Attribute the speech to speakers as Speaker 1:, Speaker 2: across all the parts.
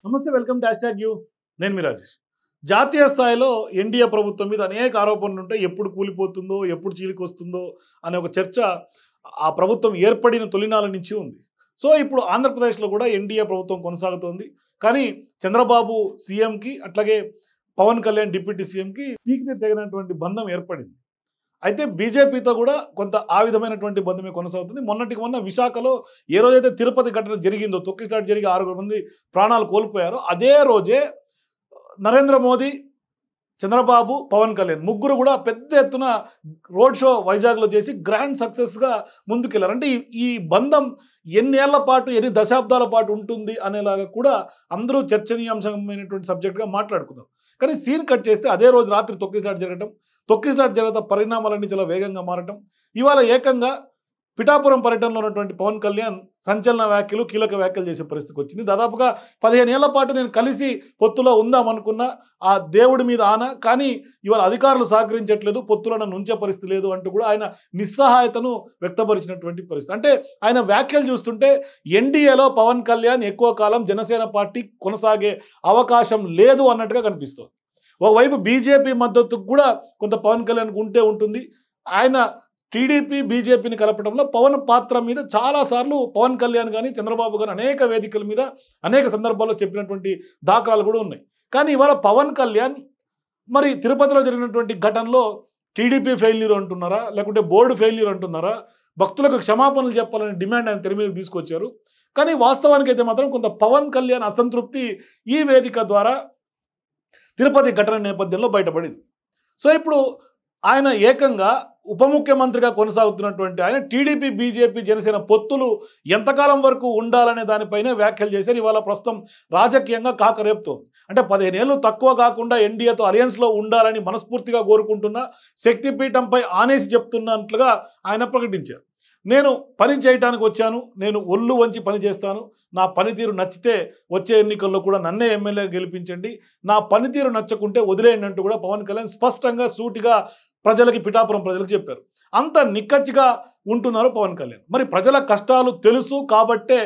Speaker 1: నమస్తే, welcome to hash tag you. నేను మీ రాజేష్. జాతీయ స్థాయిలో ఎన్డీఏ ప్రభుత్వం మీద అనేక ఆరోపణలు ఉంటాయి. ఎప్పుడు కూలిపోతుందో, ఎప్పుడు చీలికొస్తుందో అనే ఒక చర్చ ఆ ప్రభుత్వం ఏర్పడిన తొలినాల నుంచి ఉంది. సో, ఇప్పుడు ఆంధ్రప్రదేశ్లో కూడా ఎన్డీఏ ప్రభుత్వం కొనసాగుతోంది. కానీ చంద్రబాబు సీఎంకి, అట్లాగే పవన్ కళ్యాణ్ డిప్యూటీ సీఎంకి పీకితే తెగినటువంటి బంధం ఏర్పడింది. అయితే బీజేపీతో కూడా కొంత ఆ విధమైనటువంటి బంధమే కొనసాగుతుంది. మొన్నటికి మొన్న విశాఖలో ఏ రోజైతే తిరుపతి ఘటన జరిగిందో, తొక్కిసలాట జరిగి 6 మంది ప్రాణాలు కోల్పోయారో, అదే రోజే నరేంద్ర మోదీ, చంద్రబాబు, పవన్ కళ్యాణ్ ముగ్గురు కూడా పెద్ద ఎత్తున రోడ్ షో వైజాగ్లో చేసి గ్రాండ్ సక్సెస్గా ముందుకెళ్లారు. అంటే ఈ బంధం ఎన్నేళ్ల పాటు, ఎన్ని దశాబ్దాల పాటు ఉంటుంది అనేలాగా కూడా అందరూ చర్చనీయాంశమైనటువంటి సబ్జెక్ట్గా మాట్లాడుకున్నారు. కానీ సీన్ కట్ చేస్తే అదే రోజు రాత్రి తొక్కిసలాట జరగడం పరిణామాలన్నీ చాలా వేగంగా మారటం, ఇవాళ ఏకంగా పిఠాపురం పర్యటనలో ఉన్నటువంటి పవన్ కళ్యాణ్ సంచలన వ్యాఖ్యలు, కీలక వ్యాఖ్యలు చేసే పరిస్థితికి వచ్చింది. దాదాపుగా 15 ఏళ్ల పాటు నేను కలిసి పొత్తులో ఉందామనుకున్న ఆ దేవుడి మీద ఆన, కానీ ఇవాళ అధికారులు సహకరించట్లేదు, పొత్తులో నన్ను ఉంచే పరిస్థితి లేదు అంటూ కూడా ఆయన నిస్సహాయతను వ్యక్తపరిచినటువంటి పరిస్థితి. అంటే ఆయన వ్యాఖ్యలు చూస్తుంటే ఎన్డీఏలో పవన్ కళ్యాణ్ ఎక్కువ కాలం జనసేన పార్టీ కొనసాగే అవకాశం లేదు అన్నట్టుగా కనిపిస్తుంది. ఒకవైపు బీజేపీ మద్దతు కూడా కొంత పవన్ కళ్యాణ్కి ఉంటే ఉంటుంది. ఆయన టీడీపీ, బీజేపీని కలపడంలో పవన్ పాత్ర మీద చాలాసార్లు పవన్ కళ్యాణ్ కానీ, చంద్రబాబు కానీ అనేక వేదికల మీద అనేక సందర్భాల్లో చెప్పినటువంటి దాఖలాలు కూడా ఉన్నాయి. కానీ ఇవాళ పవన్ కళ్యాణ్ మరి తిరుపతిలో జరిగినటువంటి ఘటనలో టీడీపీ ఫెయిల్యూర్ అంటున్నారా, లేకుంటే బోర్డు ఫెయిల్యూర్ అంటున్నారా, భక్తులకు క్షమాపణలు చెప్పాలని డిమాండ్ ఆయన తెర మీద తీసుకొచ్చారు. కానీ వాస్తవానికి అయితే మాత్రం కొంత పవన్ కళ్యాణ్ అసంతృప్తి ఈ వేదిక ద్వారా తిరుపతి ఘటన నేపథ్యంలో బయటపడింది. సో, ఇప్పుడు ఆయన ఏకంగా ఉప ముఖ్యమంత్రిగా కొనసాగుతున్నటువంటి ఆయన టీడీపీ, బీజేపీ, జనసేన పొత్తులు ఎంతకాలం వరకు ఉండాలనే దానిపైనే వ్యాఖ్యలు చేశారు. ఇవాళ ప్రస్తుతం రాజకీయంగా కాకరేపుతోంది. అంటే 15 ఏళ్ళు తక్కువ కాకుండా ఎన్డీఏతో అలయన్స్లో ఉండాలని మనస్ఫూర్తిగా కోరుకుంటున్న, శక్తిపీఠంపై ఆనేసి చెప్తున్నట్లుగా ఆయన ప్రకటించారు. నేను పని చేయడానికి వచ్చాను, నేను ఒళ్ళు వంచి పని చేస్తాను, నా పనితీరు నచ్చితే వచ్చే ఎన్నికల్లో కూడా నన్నే ఎమ్మెల్యే గెలిపించండి, నా పనితీరు నచ్చకుంటే వదిలేయండి అంటూ కూడా పవన్ కళ్యాణ్ స్పష్టంగా, సూటిగా పిఠాపురం ప్రజలకు చెప్పారు. అంత నిక్కచ్చిగా ఉంటున్నారు పవన్ కళ్యాణ్. మరి ప్రజల కష్టాలు తెలుసు కాబట్టే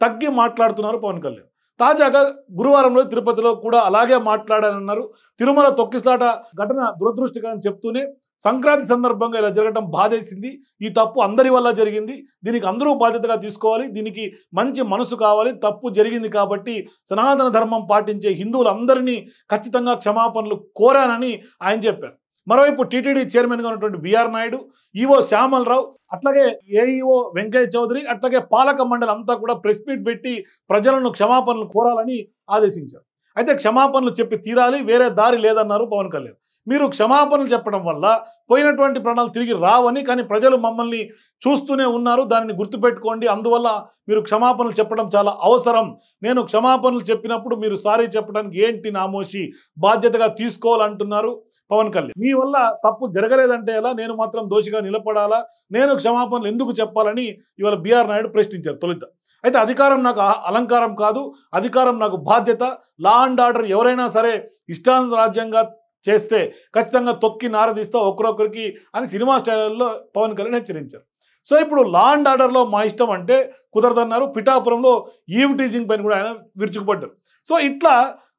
Speaker 1: తగ్గి మాట్లాడుతున్నారు పవన్ కళ్యాణ్. తాజాగా గురువారం రోజు తిరుపతిలో కూడా అలాగే మాట్లాడానన్నారు. తిరుమల తొక్కిసలాట ఘటన దురదృష్టకరం చెప్తూనే, సంక్రాంతి సందర్భంగా ఇలా జరగడం బాధేసింది, ఈ తప్పు అందరి వల్ల జరిగింది, దీనికి అందరూ బాధ్యతగా తీసుకోవాలి, దీనికి మంచి మనసు కావాలి, తప్పు జరిగింది కాబట్టి సనాతన ధర్మం పాటించే హిందువులందరినీ ఖచ్చితంగా క్షమాపణలు కోరానని ఆయన చెప్పారు. మరోవైపు టీటీడీ చైర్మన్గా ఉన్నటువంటి బీఆర్ నాయుడు, ఈవో శ్యామలరావు, అట్లాగే ఏఈఓ వెంకయ్య చౌదరి, అట్లాగే పాలక మండలి అంతా కూడా ప్రెస్ మీట్ పెట్టి ప్రజలను క్షమాపణలు కోరాలని ఆదేశించారు. అయితే క్షమాపణలు చెప్పి తీరాలి, వేరే దారి లేదన్నారు పవన్ కళ్యాణ్. మీరు క్షమాపణలు చెప్పడం వల్ల పోయినటువంటి ప్రాణాలు తిరిగి రావని, కానీ ప్రజలు మమ్మల్ని చూస్తూనే ఉన్నారు, దానిని గుర్తుపెట్టుకోండి, అందువల్ల మీరు క్షమాపణలు చెప్పడం చాలా అవసరం, నేను క్షమాపణలు చెప్పినప్పుడు మీరు సారీ చెప్పడానికి ఏంటి నామోషి, బాధ్యతగా తీసుకోవాలంటున్నారు పవన్ కళ్యాణ్. మీ వల్ల తప్పు జరగలేదంటే ఎలా, నేను మాత్రం దోషిగా నిలబడాలా, నేను క్షమాపణలు ఎందుకు చెప్పాలని ఇవాళ బీఆర్ నాయుడు ప్రశ్నించారు తొలుత. అయితే అధికారం నాకు అలంకారం కాదు, అధికారం నాకు బాధ్యత, లా అండ్ ఆర్డర్ ఎవరైనా సరే ఇష్టారాజ్యంగా చేస్తే ఖచ్చితంగా తొక్కి నారదీస్తా ఒకరొకరికి అని సినిమా స్టైల్లో పవన్ కళ్యాణ్ హెచ్చరించారు. సో, ఇప్పుడు లా అండ్ ఆర్డర్లో మా ఇష్టం అంటే కుదరదన్నారు. పిఠాపురంలో ఈవ్ టీజింగ్ పైన కూడా ఆయన విరుచుకుపడ్డారు. సో, ఇట్లా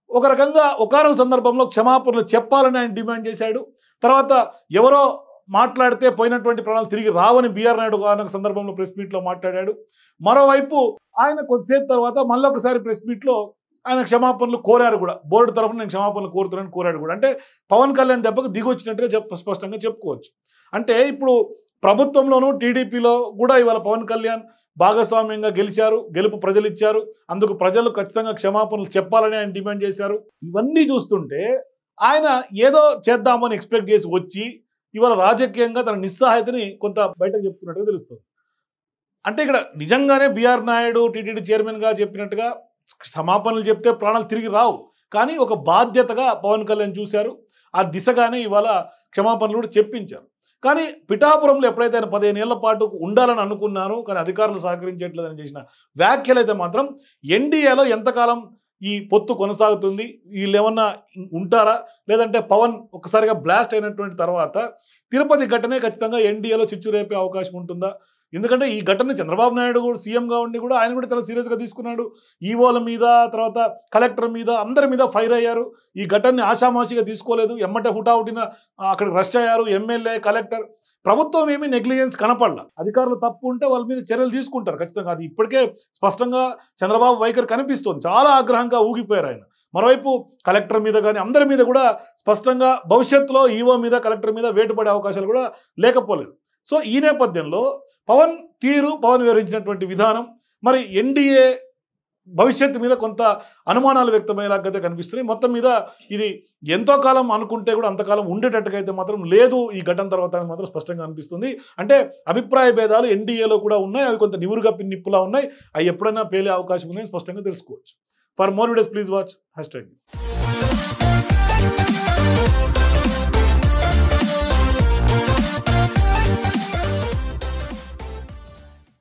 Speaker 1: ఒక రకంగా ఒకానొక సందర్భంలో క్షమాపణలు చెప్పాలని ఆయన డిమాండ్ చేశాడు. తర్వాత ఎవరో మాట్లాడితే పోయినటువంటి ప్రాణాలు తిరిగి రావని బీఆర్ నాయుడు ఒకానొక సందర్భంలో ప్రెస్ మీట్లో మాట్లాడాడు. మరోవైపు ఆయన కొద్దిసేపు తర్వాత మళ్ళొకసారి ప్రెస్ మీట్లో ఆయన క్షమాపణలు కోరారు కూడా. బోర్డు తరఫున నేను క్షమాపణలు కోరుతున్నానని కోరాడు కూడా. అంటే పవన్ కళ్యాణ్ దెబ్బకు దిగొచ్చినట్టుగా స్పష్టంగా చెప్పుకోవచ్చు. అంటే ఇప్పుడు ప్రభుత్వంలోనూ టీడీపీలో కూడా ఇవాళ పవన్ కళ్యాణ్ భాగస్వామ్యంగా గెలిచారు, గెలుపు ప్రజలు ఇచ్చారు, అందుకు ప్రజలు ఖచ్చితంగా క్షమాపణలు చెప్పాలని ఆయన డిమాండ్ చేశారు. ఇవన్నీ చూస్తుంటే ఆయన ఏదో చేద్దామని ఎక్స్పెక్ట్ చేసి వచ్చి ఇవాళ రాజకీయంగా తన నిస్సహాయతని కొంత బయటకు చెప్తున్నట్టుగా తెలుస్తుంది. అంటే ఇక్కడ నిజంగానే బీఆర్ నాయుడు టీటీడీ చైర్మన్గా చెప్పినట్టుగా క్షమాపణలు చెప్తే ప్రాణాలు తిరిగి రావు, కానీ ఒక బాధ్యతగా పవన్ కళ్యాణ్ చూశారు, ఆ దిశగానే ఇవాళ క్షమాపణలు కూడా చెప్పించారు. కానీ పిఠాపురంలో ఎప్పుడైతే ఆయన 15 ఏళ్ల పాటు ఉండాలని అనుకున్నారో, కానీ అధికారులు సహకరించట్లేదని చేసిన వ్యాఖ్యలు అయితే మాత్రం ఎన్డీఏలో ఎంతకాలం ఈ పొత్తు కొనసాగుతుంది, వీళ్ళేమన్నా ఉంటారా, లేదంటే పవన్ ఒక్కసారిగా బ్లాస్ట్ అయినటువంటి తర్వాత తిరుపతి ఘటనే ఖచ్చితంగా ఎన్డీఏలో చిచ్చు రేపే అవకాశం ఉంటుందా, ఎందుకంటే ఈ ఘటన చంద్రబాబు నాయుడు కూడా సీఎంగా ఉండి కూడా ఆయన కూడా చాలా సీరియస్గా తీసుకున్నాడు. ఈవోల మీద, తర్వాత కలెక్టర్ మీద, అందరి మీద ఫైర్ అయ్యారు. ఈ ఘటనని ఆషామాషిగా తీసుకోలేదు. ఎమ్మటే హుటాహుటిన అక్కడికి రష్ అయ్యారు. MLA, collector. ప్రభుత్వం ఏమీ నెగ్లిజెన్స్ కనపడలా. అధికారులు తప్పు ఉంటే వాళ్ళ మీద చర్యలు తీసుకుంటారు ఖచ్చితంగా. అది ఇప్పటికే స్పష్టంగా చంద్రబాబు వైఖరి కనిపిస్తుంది. చాలా ఆగ్రహంగా ఊగిపోయారు ఆయన. మరోవైపు కలెక్టర్ మీద కానీ అందరి మీద కూడా స్పష్టంగా భవిష్యత్తులో ఈవో మీద, కలెక్టర్ మీద వేటు పడే అవకాశాలు కూడా లేకపోలేదు. సో ఈ నేపథ్యంలో పవన్ తీరు, పవన్ వివరించినటువంటి విధానం మరి ఎన్డీఏ భవిష్యత్తు మీద కొంత అనుమానాలు వ్యక్తమయ్యేలాగా కనిపిస్తున్నాయి. మొత్తం మీద ఇది ఎంతో కాలం అనుకుంటే కూడా అంతకాలం ఉండేటట్టుగా అయితే మాత్రం లేదు ఈ ఘటన తర్వాత మాత్రం స్పష్టంగా అనిపిస్తుంది. అంటే అభిప్రాయ భేదాలు ఎన్డీఏలో కూడా ఉన్నాయి. అవి కొంత నివురుగప్పి నిప్పులా ఉన్నాయి. అవి ఎప్పుడైనా పేలే అవకాశం ఉన్నాయని స్పష్టంగా తెలుసుకోవచ్చు. For more videos please watch #.